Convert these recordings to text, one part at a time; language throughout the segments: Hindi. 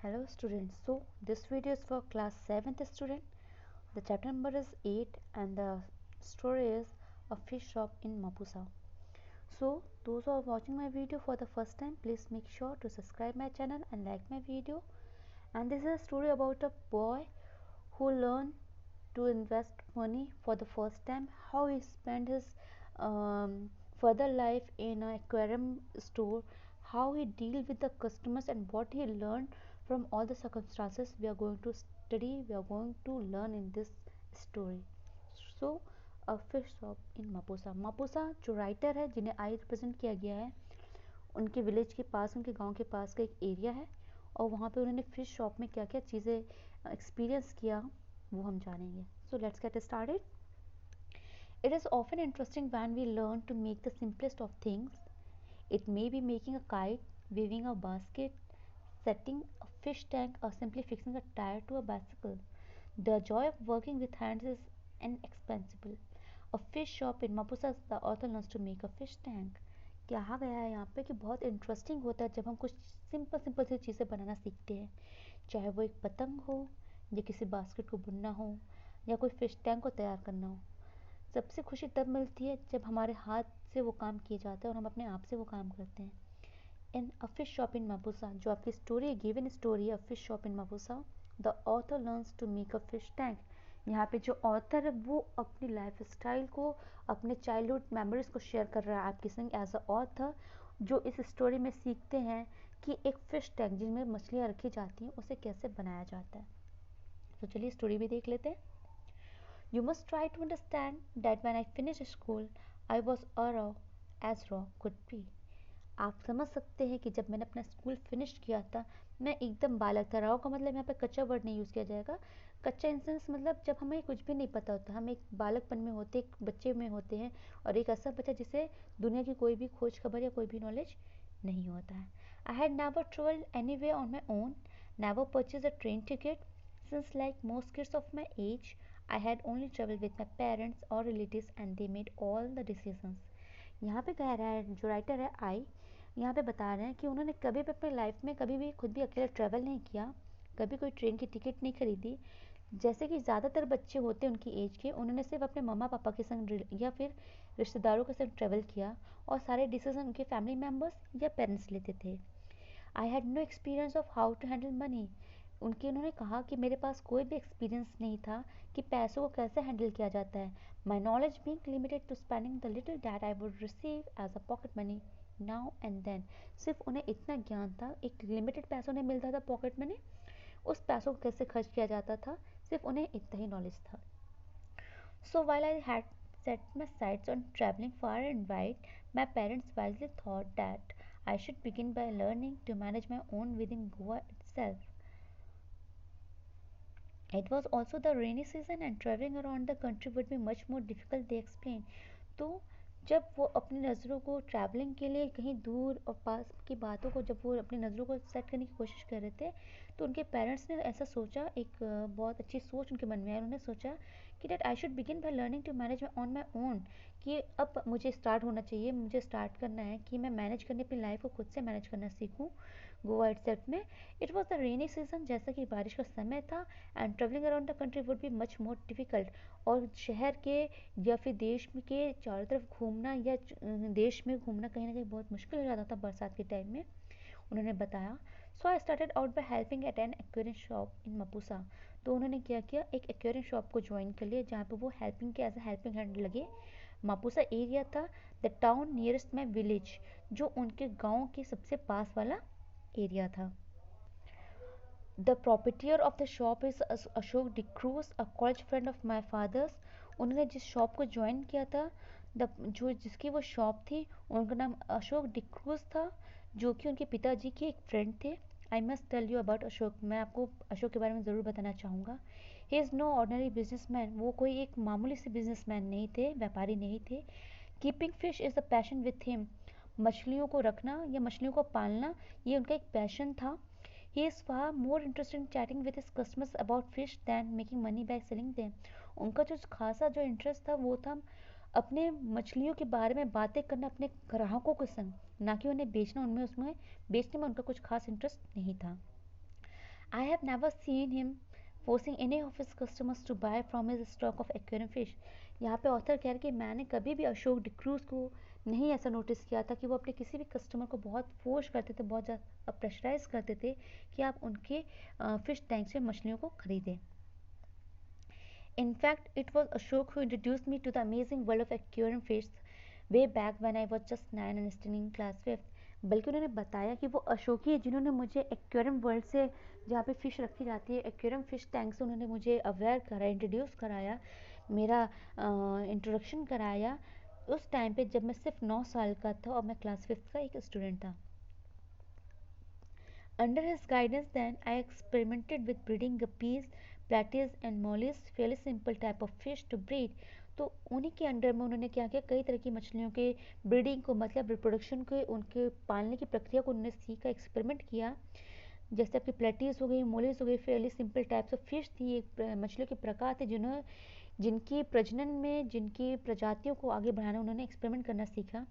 Hello students, so this video is for class 7th student. The chapter number is 8 and the story is a fish shop in Mapusa. So those who are watching my video for the first time, please make sure to subscribe my channel and like my video. And this is a story about a boy who learned to invest money for the first time, how he spent his further life in an aquarium store, how he deal with the customers and what he learned from all the circumstances we are going to study, we are going to learn in this story. So a fish shop in Mapusa जो राइटर है जिन्हें आई रिप्रेजेंट किया गया है, उनके विलेज के पास, उनके गांव के पास का एक एरिया है और वहाँ पे उन्होंने फिश शॉप में क्या क्या चीज़ें एक्सपीरियंस किया वो हम जानेंगे. So let's get started. It is often interesting when we learn to make the simplest of things. It may be making a kite, weaving a basket, setting a fish tank, or simply fixing a tire to a bicycle. The joy of working with hands is inexpensible. A fish shop in Mapusa, the author learns to make a fish tank. कहा गया है यहाँ पे कि बहुत इंटरेस्टिंग होता है जब हम कुछ सिंपल सिंपल सी चीज़ें बनाना सीखते हैं, चाहे वो एक पतंग हो या किसी बास्केट को बुनना हो या कोई फिश टैंक को तैयार करना हो. सबसे खुशी तब मिलती है जब हमारे हाथ से वो काम किए जाते हैं और हम अपने आप से वो काम करते हैं. In a fish shop in Mapusa, जो आपकी स्टोरी गिवन स्टोरी है, fish shop in Mapusa, the author learns to make a fish tank. यहाँ पे जो ऑथर है वो अपनी लाइफ स्टाइल को, अपने चाइल्डहुड मेमोरीज को शेयर कर रहा है आपके संग एज अ ऑथर, जो इस स्टोरी में सीखते हैं कि एक फिश टैंक जिनमें मछलियाँ रखी जाती हैं उसे कैसे बनाया जाता है. तो चलिए स्टोरी भी देख लेते हैं. You must try to understand that when I finished school, I was raw as raw could be. आप समझ सकते हैं कि जब मैंने अपना स्कूल फिनिश किया था, मैं एकदम बालक था. राव का मतलब यहाँ पे कच्चा वर्ड नहीं यूज़ किया जाएगा. कच्चा इन सेंस मतलब जब हमें कुछ भी नहीं पता होता, हम एक बालकपन में होते, एक बच्चे में होते हैं, और एक ऐसा बच्चा जिसे दुनिया की कोई भी खोज खबर या कोई भी नॉलेज नहीं होता है. I had never travelled anywhere on my own, never purchase a train ticket, since like most kids of my age I had only traveled with my parents or relatives and they made all the decisions. यहाँ पे कह रहा है जो राइटर है आई, यहाँ पे बता रहे हैं कि उन्होंने कभी भी अपनी लाइफ में कभी भी खुद भी अकेले ट्रैवल नहीं किया, कभी कोई ट्रेन की टिकट नहीं खरीदी. जैसे कि ज़्यादातर बच्चे होते हैं उनकी एज के, उन्होंने सिर्फ अपने मम्मा पापा के संग या फिर रिश्तेदारों के संग ट्रैवल किया और सारे डिसीजन उनके फैमिली मेम्बर्स या पेरेंट्स लेते थे. I had no experience of how to handle money. उन्होंने कहा कि मेरे पास कोई भी एक्सपीरियंस नहीं था कि पैसों को कैसे हैंडल किया जाता है. My knowledge being limited to spending the little that I would receive as a pocket money now and then. सिर्फ उन्हें इतना ज्ञान था, एक लिमिटेड पैसों ने मिलता था पॉकेट मनी, उस पैसों को कैसे खर्च किया जाता था, सिर्फ उन्हें इतना ही नॉलेज था. So while I had set my sights on traveling far and wide, my parents wisely thought that I should begin by learning to manage my own within Goa itself. It was also the rainy season and traveling around the country would be much more difficult, they explained. तो जब वो अपनी नज़रों को ट्रैवलिंग के लिए कहीं दूर और पास की बातों को, जब वो अपनी नज़रों को सेट करने की कोशिश कर रहे थे, तो उनके पेरेंट्स ने ऐसा सोचा, एक बहुत अच्छी सोच उनके मन में आई. उन्होंने सोचा कि that I should begin by learning to manage on my own, कि अब मुझे स्टार्ट होना चाहिए, मुझे स्टार्ट करना है कि मैं मैनेज करने, अपनी लाइफ को खुद से मैनेज करना सीखूँ गोवा इटसेल्फ में. It was the rainy season, जैसा कि बारिश का समय था, and travelling around the country would be much more difficult. और शहर के या फिर देश में के चारों तरफ घूमना या देश में घूमना कहीं ना कहीं बहुत मुश्किल हो जाता था बरसात के टाइम में, उन्होंने बताया. So I started out by helping at an aquarium shop in Mapusa. तो उन्होंने क्या किया, एक एक्वेरियम शॉप को ज्वाइन कर लिया जहाँ पे वो हेल्पिंग के एज ए हेल्पिंग हैंड लगे. मापुसा एरिया था the town nearest my village, जो उनके गाँव के सबसे पास वाला एरिया था. The proprietor of the shop is Ashok D'Cruz, a college friend of my father's. उन्होंने जिस शॉप को ज्वाइन किया था, जो जिसकी वो शॉप थी, उनका नाम अशोक डिक्रूज था, जो कि उनके पिताजी के एक फ्रेंड थे. I must tell you about Ashok. मैं आपको अशोक के बारे में ज़रूर बताना चाहूँगा. He is no ordinary businessman. वो कोई एक मामूली से बिजनेसमैन नहीं थे, व्यापारी नहीं थे. Keeping fish is a passion with him. मछलियों को रखना या मछलियों को पालना, ये उनका एक पैशन था. He is far more interested in chatting with his customers about fish than making money by selling them. उनका जो खासा जो इंटरेस्ट था वो था अपने मछलियों के बारे में बातें करना अपने ग्राहकों के संग, ना कि उन्हें बेचना. उसमें बेचने में उनका कुछ खास इंटरेस्ट नहीं था. I have never seen him forcing any of his customers to buy from his stock of aquarium fish. यहाँ पे ऑथर कह रहे कि मैंने कभी भी अशोक डिक्रूज को नहीं ऐसा नोटिस किया था कि वो अपने किसी भी कस्टमर को बहुत फोर्स करते थे, बहुत ज़्यादा प्रेशराइज करते थे कि आप उनके फिश टैंक से मछलियों को खरीदें. In fact, it was Ashok who introduced me to the amazing world of aquarium fish way back when I was just 9 and still in class 5th. बल्कि उन्होंने बताया कि वो अशोक ही है जिन्होंने मुझे एक्वेरियम वर्ल्ड से, जहाँ पे फ़िश रखी जाती है, एक्वेरियम फ़िश टैंक से उन्होंने मुझे अवेयर करा, इंट्रोड्यूस कराया, मेरा इंट्रोडक्शन कराया उस टाइम पे जब मैं सिर्फ 9 साल का था और मैं क्लास 5th का एक स्टूडेंट था. Under his guidance then, I experimented with breeding guppies, platies and mollies, fairly simple type of fish to breed. तो उन्हीं के अंडर में उन्होंने क्या किया, कई तरह की मछलियों के ब्रीडिंग को, मतलब रिप्रोडक्शन के, उनके पालने की प्रक्रिया को उन्होंने सीखा, एक्सपेरिमेंट किया. जैसे आपकी प्लेटीज हो गई, मोलिस हो गई, Fairlie simple types of fish थी, एक मछलियों के प्रकार थे जिनकी प्रजनन में, जिनकी प्रजातियों को आगे बढ़ाना उन्होंने एक्सपेरिमेंट करना सीखा.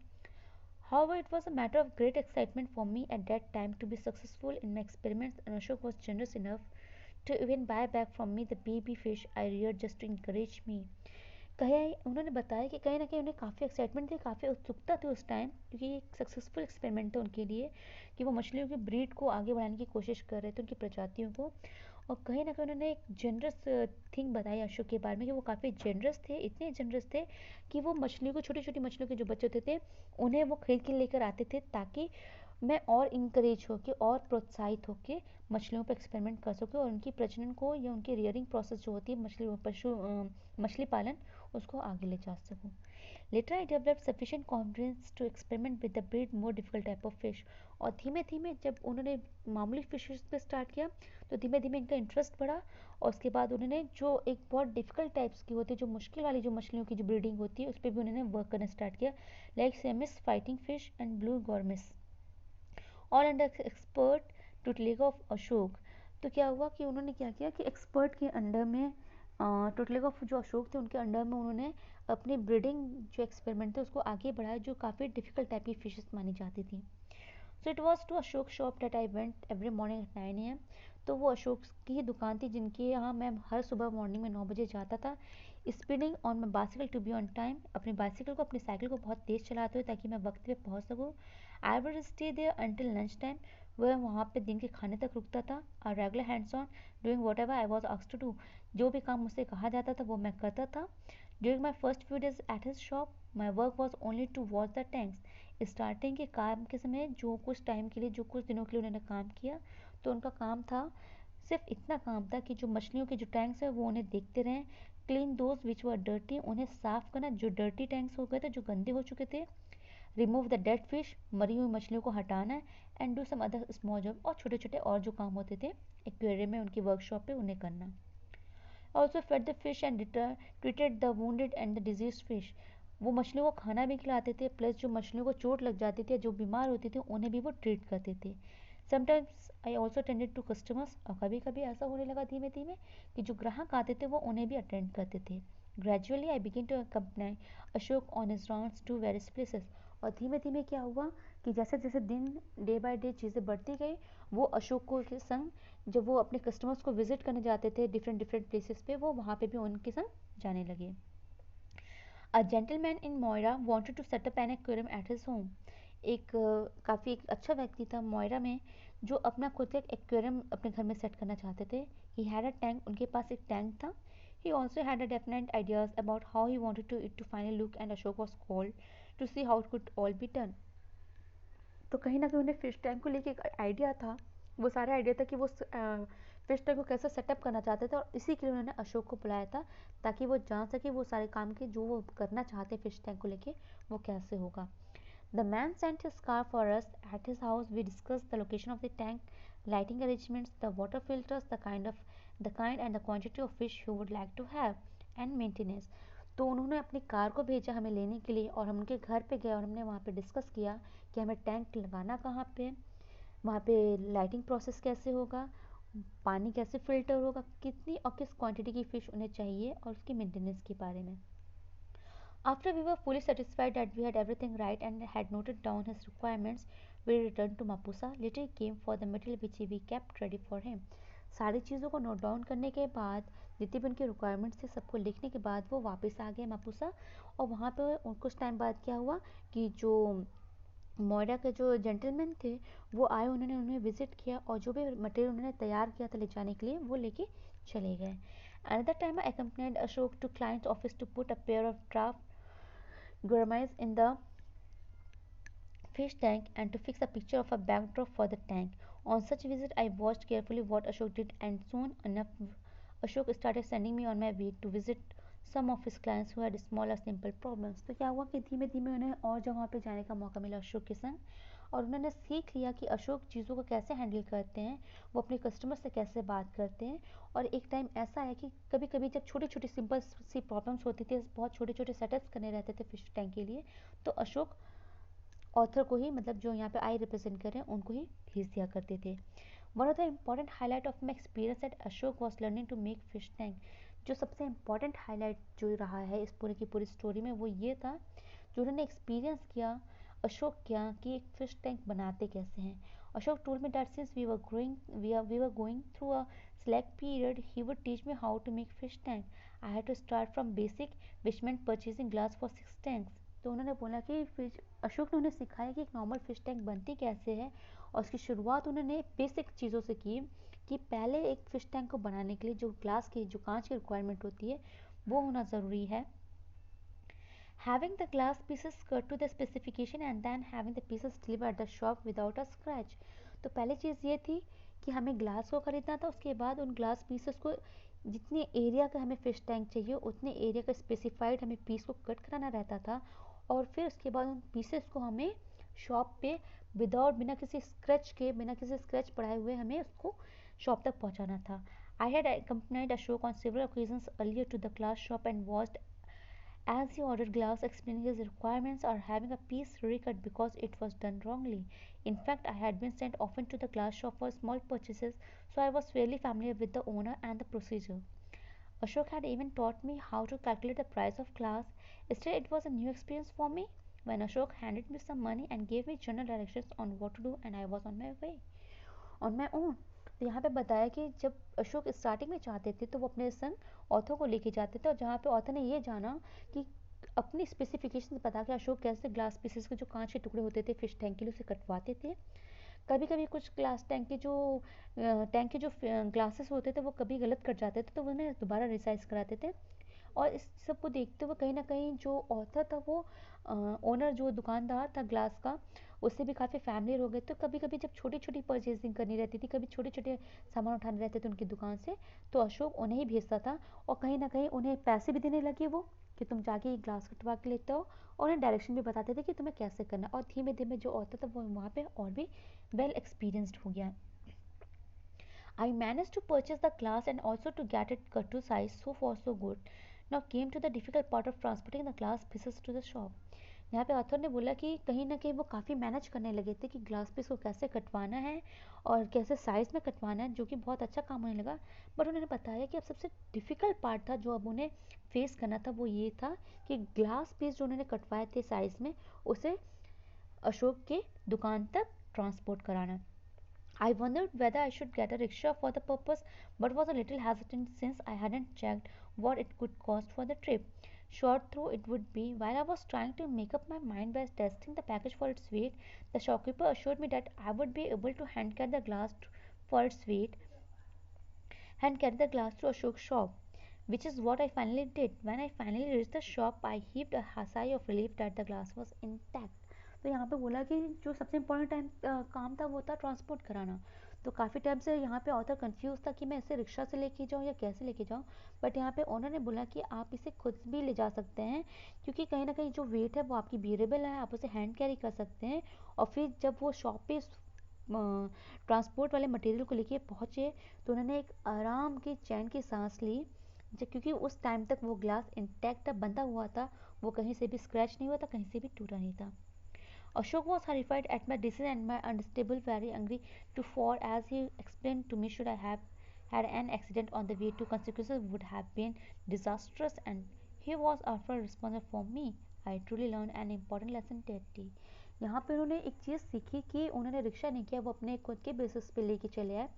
However, it was a matter of great excitement for me at that time to be successful in my experiments, and Ashok was generous enough to even buy back from me the baby fish I reared just to encourage me. कहीं उन्होंने बताया कि कहीं ना कहीं उन्हें काफ़ी एक्साइटमेंट थी, काफ़ी उत्सुकता थी उस टाइम, क्योंकि ये एक सक्सेसफुल एक्सपेरिमेंट था उनके लिए कि वो मछलियों की ब्रीड को आगे बढ़ाने की कोशिश कर रहे थे, उनकी प्रजातियों को. और कहीं ना कहीं उन्होंने एक जनरस थिंग बताई अशोक के बारे में कि वो काफ़ी जनरस थे, इतने जनरस थे कि वो मछलियों को, छोटी छोटी मछलियों के जो बच्चे होते थे उन्हें वो खरीद के लेकर आते थे, ताकि मैं और इंकरेज होके और प्रोत्साहित होके मछलियों पर एक्सपेरिमेंट कर सकूँ और उनकी प्रजनन को या उनकी रियरिंग प्रोसेस जो होती है मछली पालन, उसको आगे ले जा सकूँ. Later I developed sufficient confidence to experiment with the breed more difficult type of fish. और धीमे धीमे जब उन्होंने मामूली फिशेस पे स्टार्ट किया तो धीमे धीमे इनका इंटरेस्ट बढ़ा, और उसके बाद उन्होंने जो एक बहुत डिफिकल्ट टाइप्स की होती है, जो मुश्किल वाली जो मछलियों की जो ब्रीडिंग होती है, उस पर भी उन्होंने वर्क करना स्टार्ट किया, like Siamese, fighting fish and blue gouramis, all under expert tutelage of Ashok. तो क्या हुआ कि उन्होंने क्या किया कि एक्सपर्ट के अंडर में, टुटलेग ऑफ जो अशोक थे उनके अंडर में उन्होंने अपनी ब्रीडिंग जो एक्सपेरिमेंट थे उसको आगे बढ़ाया, जो काफ़ी डिफिकल्ट टाइप की फिशेस मानी जाती थी. So it was to Ashok shop that I went every morning at 9 AM. तो वो अशोक की ही दुकान थी जिनके यहाँ मैं हर सुबह मॉर्निंग में 9 बजे जाता था, speeding on my bicycle to be on time, अपनी बाइसिकल को, अपनी साइकिल को बहुत तेज़ चलाते हुए ताकि मैं वक्त पे पहुँच सकूँ. I would stay there until lunch time, वह वहाँ पे दिन के खाने तक रुकता था. और regular hands on doing whatever I was asked to do, जो भी काम मुझसे कहा जाता था वो मैं करता था. During my first few days at his shop my work was only to watch the tanks. Starting के काम के समय जो कुछ टाइम के लिए, जो कुछ दिनों के लिए उन्होंने काम किया, तो उनका काम था, सिर्फ इतना काम था कि जो मछलियों के जो टैंक्स है वो उन्हें देखते रहें, clean those which were dirty, उन्हें साफ करना, जो डर्टी टैंक्स हो गए थे, जो गंदे हो चुके थे, रिमूव द डेड फिश, मरी हुई मछलियों को हटाना, and do some other small job, और छोटे छोटे और जो काम होते थे एक्वेरियम में उनकी वर्कशॉप पे उन्हें करना. Also fed the fish and treated the wounded and the disease fish, वो मछलियों को खाना भी खिलाते थे, प्लस जो मछलियों को चोट लग जाती थी, जो बीमार होती थी, उन्हें भी वो ट्रीट करते थे. Sometimes I also attended to customers, और कभी कभी ऐसा होने लगा धीमे धीमे कि जो ग्राहक आते थे वो उन्हें भी अटेंड करते थे. Gradually I begin to accompany Ashok on his rounds to various places. और धीमे धीमे क्या हुआ कि जैसे जैसे दिन, डे बाय डे चीज़ें बढ़ती गई, वो अशोक को के संग, जब वो अपने कस्टमर्स को विजिट करने जाते थे डिफरेंट डिफरेंट प्लेसेस पे, वो वहाँ पे भी उनके संग जाने लगे. A gentleman in Moira wanted to set up an aquarium at his home. एक काफ़ी एक अच्छा व्यक्ति था मोयरा में, जो अपना खुद का एक एक्वेरियम अपने घर में सेट करना चाहते थे. ही हैड अ टैंक, उनके पास एक टैंक था. He also had a definite ideas about how he wanted to it to finally look, and Ashok was called to see how it could all be done. तो कहीं ना कहीं उन्हें फिश टैंक को लेके एक आइडिया था, वो सारा आइडिया था कि वो फिश टैंक को कैसे सेटअप करना चाहते थे, और इसी के लिए उन्होंने अशोक को बुलाया था, ताकि वो जान सके वो सारे काम के जो वो करना चाहते फिश टैंक को लेके वो कैसे होगा. The man sent his car for us at his house. We discuss the location of the tank, lighting arrangements, the water filters, the kind and the quantity of fish you would like to have, and maintenance. तो उन्होंने अपनी कार को भेजा हमें लेने के लिए, और हम उनके घर पे गए और हमने वहाँ पे डिस्कस किया कि हमें टैंक लगाना कहाँ पे, वहाँ पे लाइटिंग प्रोसेस कैसे होगा, पानी कैसे फ़िल्टर होगा, कितनी और किस क्वांटिटी की फ़िश उन्हें चाहिए, और उसकी मेंटेनेंस के बारे में. After we were fully satisfied that we had everything right and had noted down his requirements, we returned to Mapusa. Later he came for the material which we kept ready for him. सारी चीज़ों को नोट डाउन करने के बाद, जितनी भी उनकी रिक्वायरमेंट्स थी सबको लिखने के बाद वो वापस आ गए मापुसा। और वहाँ पे कुछ टाइम बाद क्या हुआ कि जो मोयरा के जो जेंटलमैन थे वो आए, उन्होंने उन्हें विजिट किया और जो भी मटेरियल उन्होंने तैयार किया था ले जाने के लिए वो लेके चले गए। Another time I accompanied Ashok to client's office to put a pair of draft gourmets in the fish tank and to fix a picture of a backdrop for the tank. On such visit, I watched carefully what Ashok did, and soon enough, Ashok started sending me on my way to visit some of his clients who had small or simple problems. तो क्या हुआ कि धीमे धीमे उन्हें और जगहों पे जाने का मौका मिला अशोक के संग, और उन्होंने सीख लिया कि अशोक चीज़ों को कैसे हैंडल करते हैं, वो अपने कस्टमर से कैसे बात करते हैं। और एक टाइम ऐसा है कि कभी कभी जब छोटी छोटी सिंपल सी प्रॉब्लम्स होती थी, बहुत छोटे छोटे सेटअप्स करने रहते थे फिश टैंक के लिए, तो अशोक ऑथर को ही, मतलब जो यहाँ पे आई रिप्रेजेंट कर रहे हैं उनको ही भेज दिया करते थे। One of the important highlight of my experience at Ashok was learning to make fish tank. जो सबसे इम्पॉर्टेंट हाईलाइट जो रहा है इस पूरे की पूरी स्टोरी में वो ये था, जो उन्होंने एक्सपीरियंस किया अशोक क्या कि एक फिश टैंक बनाते कैसे हैं। Ashok told me that since we were going through a slack period, he would teach me how to make fish tank. I had to start from basic, which meant purchasing glass for 6 tanks. तो उन्होंने बोला कि फिश, अशोक ने उन्हें सिखाया कि एक नॉर्मल फिश टैंक बनती कैसे है, और उसकी शुरुआत उन्होंने बेसिक चीज़ों से की कि पहले एक फिश टैंक को बनाने के लिए जो ग्लास की, जो कांच की रिक्वायरमेंट होती है वो होना ज़रूरी है। Having the glass pieces cut to the specification and then having the pieces delivered at the shop without a scratch. तो पहली चीज़ ये थी कि हमें ग्लास को खरीदना था, उसके बाद उन ग्लास पीसेस को, जितने एरिया का हमें फिश टैंक चाहिए उतने एरिया का स्पेसिफाइड हमें पीस को कट कराना रहता था, और फिर उसके बाद उन पीसेस को हमें शॉप पे विदाउट, बिना किसी स्क्रैच पढ़ाए हुए हमें उसको शॉप तक पहुंचाना था। I had accompanied Ashok on several occasions earlier to the glass shop and watched as he ordered glass, explaining his requirements or having a piece recut because it was done wrongly. In fact, I had been sent often to the glass shop for small purchases, so I was fairly familiar with the owner and the procedure. Ashok had even taught me how to calculate the price of glass. Still, it was a new experience for me. When Ashok handed me some money and gave me general directions on what to do, and I was on my way. On my own. तो यहाँ पे बताया कि जब अशोक स्टार्टिंग में चाहते थे तो वो अपने संग ऑथर को लेके जाते थे, और जहाँ पे ऑथर ने ये जाना कि अपनी स्पेसिफिकेशन बता के अशोक कैसे ग्लास पीसेस के जो कांच के टुकड़े होते थे फिश टैंक के लिए उसे कटवाते थे। कभी कभी कुछ ग्लास टैंक के जो ग्लासेस होते थे वो कभी गलत कट जाते थे तो उन्हें दोबारा रिसाइज कराते थे। और इस सब को देखते हुए कहीं ना कहीं जो ऑथर था वो ओनर, जो दुकानदार था ग्लास का, उससे भी काफ़ी फैमिलियर हो गए। तो कभी कभी जब छोटी छोटी परचेजिंग करनी रहती थी, कभी छोटे छोटे सामान उठाने रहते थे उनकी दुकान से, तो अशोक उन्हें ही भेजता था, और कहीं ना कहीं उन्हें पैसे भी देने लगे वो कि तुम जाके ये ग्लास कटवा के लेते हो, और उन्हें डायरेक्शन भी बताते थे कि तुम्हें कैसे करना। और धीमे धीमे जो ऑथर था वो वहाँ पे और भी वेल एक्सपीरियंस्ड हो गया। I managed to purchase the glass and also to get it cut to size. So far so good. Now came to the difficult part of transporting the glass pieces to the shop. यहाँ पे ऑथर ने बोला कि कहीं ना कहीं वो काफ़ी मैनेज करने लगे थे कि ग्लास पीस को कैसे कटवाना है और कैसे साइज़ में कटवाना है, जो कि बहुत अच्छा काम होने लगा। बट उन्होंने बताया कि अब सबसे डिफ़िकल्ट पार्ट था जो अब उन्हें फेस करना था वो ये था कि ग्लास पीस जो उन्होंने कटवाए थे साइज़ में, उसे अशोक के दुकान तक ट्रांसपोर्ट कराना। I wondered whether I should get a rickshaw for the purpose, but was a little hesitant since I hadn't checked what it could cost for the trip. Short through it would be. While I was trying to make up my mind by testing the package for its weight, the shopkeeper assured me that I would be able to hand carry the glass for its weight and carry the glass to Ashok's shop, which is what I finally did. When I finally reached the shop, I heaved a sigh of relief that the glass was intact. तो यहाँ पे बोला कि जो सबसे इम्पोर्टेंट काम था वो था ट्रांसपोर्ट कराना। तो काफ़ी टाइम से यहाँ पे ऑथर कंफ्यूज था कि मैं इसे रिक्शा से लेके जाऊँ या कैसे लेके जाऊँ, बट यहाँ पे ओनर ने बोला कि आप इसे खुद भी ले जा सकते हैं, क्योंकि कहीं ना कहीं जो वेट है वो आपकी बियरेबल है, आप उसे हैंड कैरी कर सकते हैं। और फिर जब वो शॉप पे ट्रांसपोर्ट वाले मटेरियल को लेके पहुँचे तो उन्होंने एक आराम की चैन की सांस ली, क्योंकि उस टाइम तक वो ग्लास इंटैक्ट बंधा हुआ था, वो कहीं से भी स्क्रैच नहीं हुआ था, कहीं से भी टूटा नहीं था। Ashok was horrified at my decision and my unstable, very angry to for as he explained to me, should I have had an accident on the way to consequences would have been disastrous, and he was after responsible for me. I truly learned an important lesson that day. यहाँ पे उन्होंने एक चीज़ सीखी कि उन्होंने रिक्शा नहीं किया, वो अपने खुद के बेसिस पे लेके चले आए।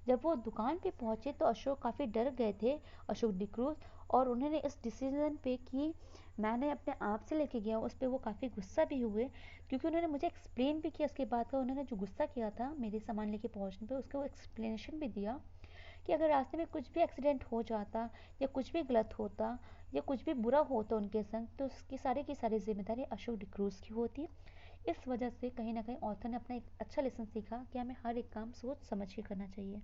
जब वो दुकान पे पहुंचे तो अशोक काफ़ी डर गए थे, अशोक डिक्रूज, और उन्होंने इस डिसीजन पे कि मैंने अपने आप से लेके गया, उस पर वो काफ़ी गुस्सा भी हुए, क्योंकि उन्होंने मुझे एक्सप्लेन भी किया उसके बाद का। उन्होंने जो गुस्सा किया था मेरे सामान लेके पहुंचने पे, उसका वो एक्सप्लेनेशन भी दिया कि अगर रास्ते में कुछ भी एक्सीडेंट हो जाता या कुछ भी गलत होता या कुछ भी बुरा होता उनके संग, तो उसकी सारी की सारी जिम्मेदारी अशोक डिक्रूज की होती। इस वजह से कहीं ना कहीं ऑथर ने अपना एक अच्छा लेसन सीखा कि हमें हर एक काम सोच समझ के करना चाहिए।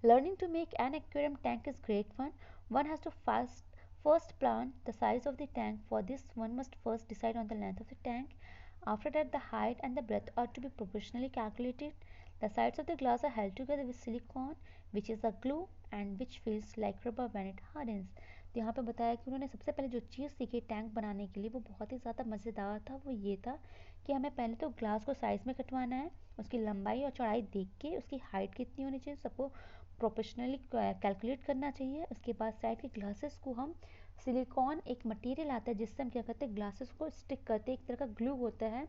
Learning to make an aquarium tank is great fun. One has to first plan the size of the tank. For this, one must first decide on the length of the tank. After that, the height and the breadth are to be proportionally calculated. The sides of the glass are held together with silicone, which is a glue and which feels like rubber when it hardens. तो यहाँ पे बताया कि उन्होंने सबसे पहले जो चीज़ सीखी टैंक बनाने के लिए वो बहुत ही ज़्यादा मज़ेदार था। वो ये था कि हमें पहले तो ग्लास को साइज़ में कटवाना है, उसकी लंबाई और चौड़ाई देख के उसकी हाइट कितनी होनी चाहिए सबको प्रोफेशनली कैलकुलेट करना चाहिए। उसके बाद साइड के ग्लासेस को हम सिलिकॉन एक मटेरियल आता है जिससे हम क्या करते हैं, ग्लासेस को स्टिक करते हैं, एक तरह का ग्लू होता है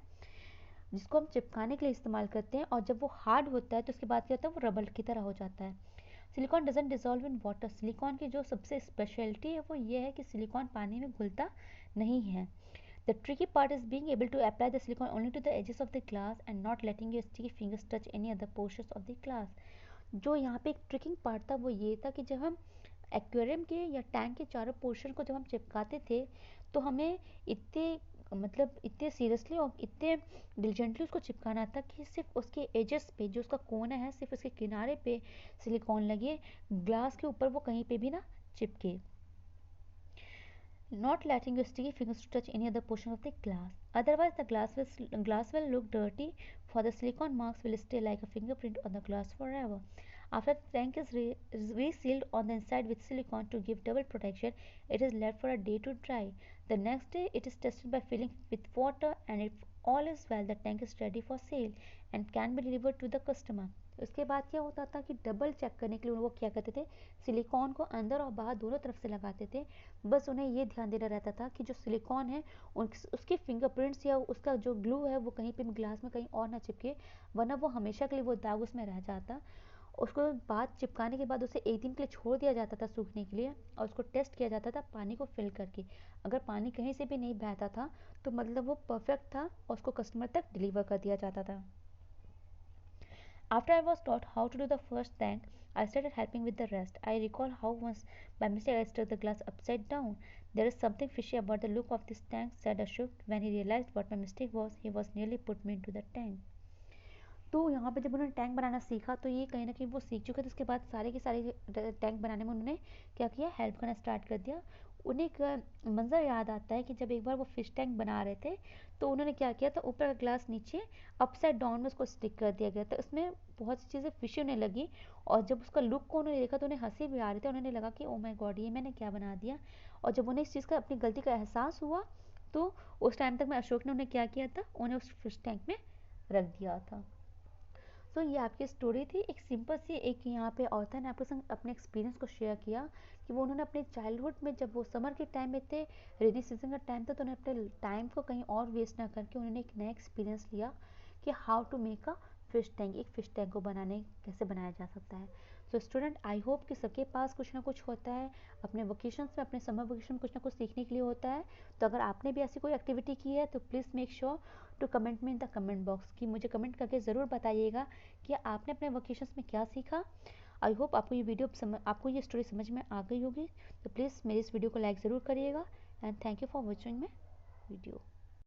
जिसको हम चिपकाने के लिए इस्तेमाल करते हैं, और जब वो हार्ड होता है तो उसके बाद क्या होता है, वो रबड़ की तरह हो जाता है। Silicon doesn't dissolve in water. Silicon की जो सबसे स्पेशलिटी है वो ये है कि सिलिकॉन पानी में घुलता नहीं है। The tricky part is being able to apply the silicone only to the edges of the glass and not letting your sticky fingers touch any other portions of the glass. जो यहाँ पे एक ट्रिकिंग पार्ट था वो ये था कि जब हम एक्वेरियम के या टैंक के चारों पोर्शन को जब हम चिपकाते थे तो हमें इतने इतने सीरियसली और इतने डिलीजेंटली उसको चिपकाना था कि सिर्फ उसके एजेस पे, जो उसका कोना है, सिर्फ उसके किनारे पे सिलिकॉन लगे, ग्लास के ऊपर वो कहीं पे भी ना चिपके। Not letting your sticky fingers to touch any other portion of the glass. Otherwise, the glass will look dirty, for the silicone marks will stay like a fingerprint on the glass forever. After the tank is resealed on the inside with silicone to give double protection, it is left for a day to dry. The next day, it is tested by filling with water, and if all is well, the tank is ready for sale and can be delivered to the customer. उसके बाद क्या होता था कि डबल चेक करने के लिए वो क्या करते थे, सिलिकॉन को अंदर और बाहर दोनों तरफ से लगाते थे। बस उन्हें ये ध्यान देना रहता था कि जो सिलिकॉन है उसके फिंगरप्रिंट्स या उसका जो ग्लू है वो कहीं पे ग्लास में कहीं और ना चिपके, वरना वो हमेशा के लिए वो दाग उसमें रह जाता। उसको बाद चिपकाने के बाद उसे एक दिन के लिए छोड़ दिया जाता था सूखने के लिए, और उसको टेस्ट किया जाता था पानी को फिल करके। अगर पानी कहीं से भी नहीं बहता था तो मतलब वो परफेक्ट था और उसको कस्टमर तक डिलीवर कर दिया जाता था। After I was taught how to do the first tank, I started helping with the rest. I recall how once by mistake I stirred the glass upside down. There is something fishy about the look of this tank, said Ashok. When he realized what my mistake was, he was nearly put me into the tank. तो यहाँ पे जब उन्होंने टैंक बनाना सीखा तो ये कहीं ना कहीं वो सीख चुके थे। उसके बाद सारे के सारे टैंक बनाने में उन्होंने क्या किया, हेल्प करना स्टार्ट कर दिया। उन्हें एक मंजर याद आता है कि जब एक बार वो फिश टैंक बना रहे थे तो उन्होंने क्या किया था, ऊपर का ग्लास नीचे अपसाइड डाउन में उसको स्टिक कर दिया गया था। उसमें बहुत सी चीज़ें फिशी होने लगी, और जब उसका लुक को उन्होंने देखा तो उन्हें हंसी भी आ रही थी। उन्होंने लगा कि ओ माय गॉड, ये मैंने क्या बना दिया। और जब उन्हें इस चीज़ का, अपनी गलती का एहसास हुआ, तो उस टाइम तक में अशोक ने उन्हें क्या किया था, उन्हें उस फिश टैंक में रख दिया था। तो ये आपकी स्टोरी थी, एक सिंपल सी, एक यहाँ पे ऑथर ने आपके संग अपने एक्सपीरियंस को शेयर किया कि वो उन्होंने अपने चाइल्डहुड में, जब वो समर के टाइम में थे, रेनी सीजन का टाइम था, तो उन्होंने अपने टाइम को कहीं और वेस्ट ना करके उन्होंने एक नया एक्सपीरियंस लिया कि how to make a fish tank, एक फिश टैंक को कैसे बनाया जा सकता है। सो स्टूडेंट, आई होप कि सबके पास कुछ ना कुछ होता है अपने वोकेशंस में, अपने समर वोकेशन में कुछ ना कुछ सीखने के लिए होता है। तो अगर आपने भी ऐसी कोई एक्टिविटी की है तो please make sure to comment में इन द कमेंट बॉक्स, कि मुझे कमेंट करके ज़रूर बताइएगा कि आपने अपने वोकेशंस में क्या सीखा। आई होप आपको ये स्टोरी समझ में आ गई होगी। तो प्लीज़ मेरी इस वीडियो को लाइक ज़रूर करिएगा, and thank you for watching my video.